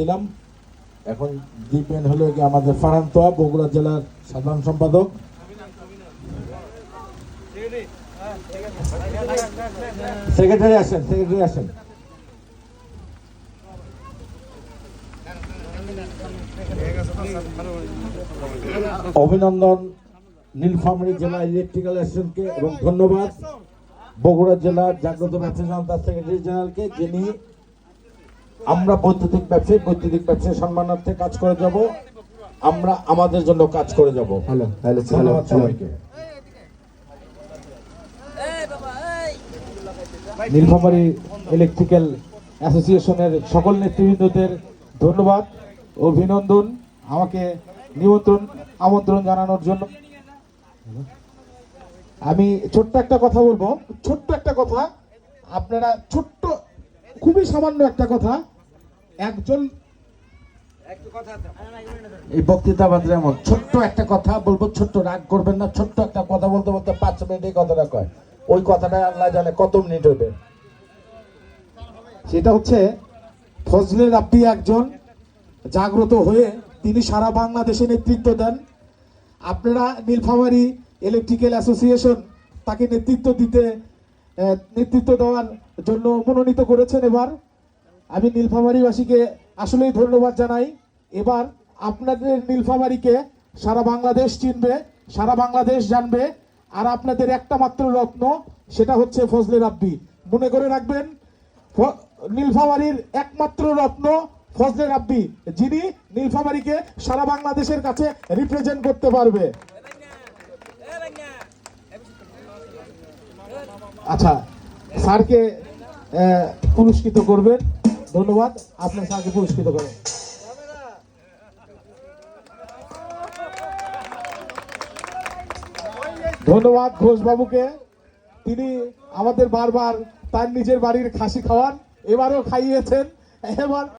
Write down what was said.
দিলাম। এখন দিবেন হলো কি আমাদের ফারহান তোয়া, বগুড়া জেলার সাধারণ সম্পাদক। সেক্রেটারি আসেন, সেক্রেটারি আসেন। অভিনন্দন নীলফামারী জেলা ইলেকট্রিক্যাল অ্যাসোসিয়েশনকে এবং ধন্যবাদ বগুড়া জেলার জাগ্রত ব্যবসায়ী সংস্থার সেক্রেটারি জেনারেলকে, যিনি আমরা বৈদ্যুতিক ব্যবসায়ী সম্মানার্থে কাজ করে যাব, আমরা আমাদের জন্য কাজ করে যাব। ধন্যবাদ সবাইকে। নীলফামারী ইলেকট্রিক্যাল অ্যাসোসিয়েশনের সকল নেতৃবৃন্দদের ধন্যবাদ, অভিনন্দন আমাকে আমন্ত্রণ জানানোর জন্য। আমি ছোট্ট একটা কথা বলবো, ছোট্ট একটা কথা, আপনারা ছোট্ট, খুবই সামান্য একটা কথা। একজন এই বক্তৃতা বাদে এমন ছোট্ট একটা কথা বলবো, ছোট্ট রাগ করবেন না, ছোট্ট একটা কথা বলতে বলতে 5 মিনিট এই কথাটা কয়, ওই কথাটা আল্লাহ জানে কত মিনিট হবে। সেটা হচ্ছে ফজলে রাব্বি একজন জাগ্রত হয়ে তিনি সারা বাংলাদেশে নেতৃত্ব দেন। আপনারা নীলফামারী ইলেকট্রিক্যাল অ্যাসোসিয়েশন তাকে নেতৃত্ব দেওয়ার জন্য মনোনীত করেছেন। এবার আমি নীলফামারীবাসীকে আসলেই ধন্যবাদ জানাই। এবার আপনাদের নীলফামারীকে সারা বাংলাদেশ চিনবে, সারা বাংলাদেশ জানবে। আর আপনাদের একটা মাত্র রত্ন, সেটা হচ্ছে ফজলে রাব্বি। মনে করে রাখবেন, নীলফামারীর একমাত্র রত্ন ফজলে রাব্বি, যিনি নীলফামারীকে সারা বাংলাদেশের কাছে রিপ্রেজেন্ট করতে পারবে। আচ্ছা, স্যারকে পুরস্কৃত করবেন। ধন্যবাদ, আপনার স্যারকে পুরস্কৃত করেন। ধন্যবাদ ঘোষবাবুকে, তিনি আমাদের বারবার তার নিজের বাড়ির খাসি খাওয়ান, এবারও খাইয়েছেন। এবার